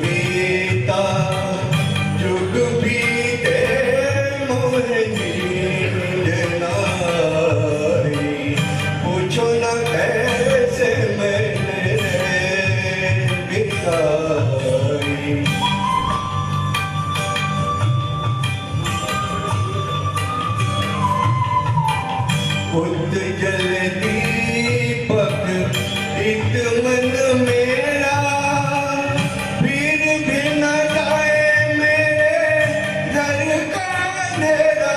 बीता जुग बीते मोहे नींद नाई, पूछो न कैसे मैंने बिताई। खुद जल दीपक इत मन मेरा, फिर भी न जाए मेरे घर का अंधेरा।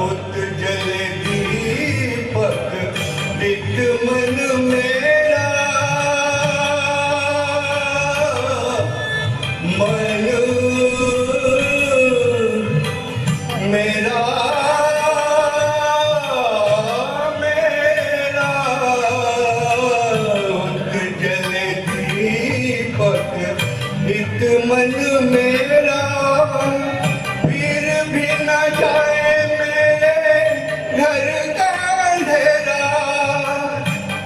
उज्जल दीपक इत मन मेरा, मन मेरा इत मन मेरा, फिर भी न जाए मेरे घर का अंधेरा।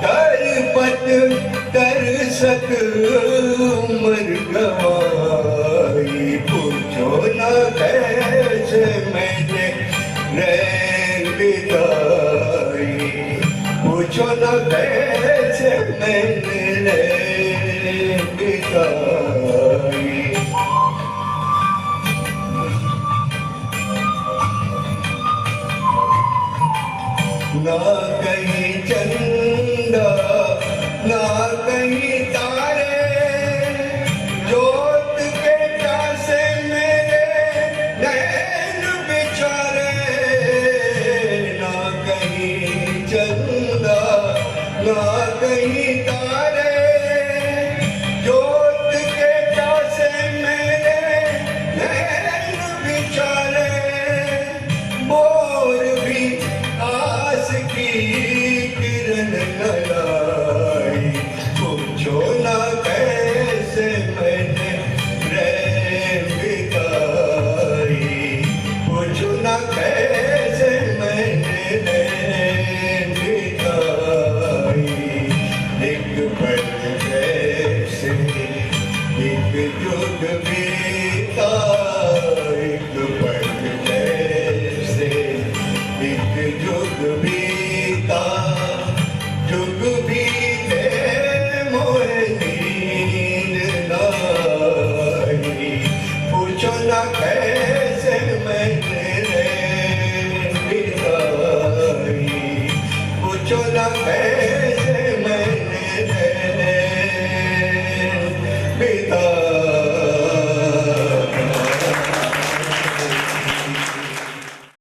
तरपत तरसत मर गवाई, पूछो न कैसे मैंने रैन बिताई। पूछो न कैसे मैंने रैन बिताई। ना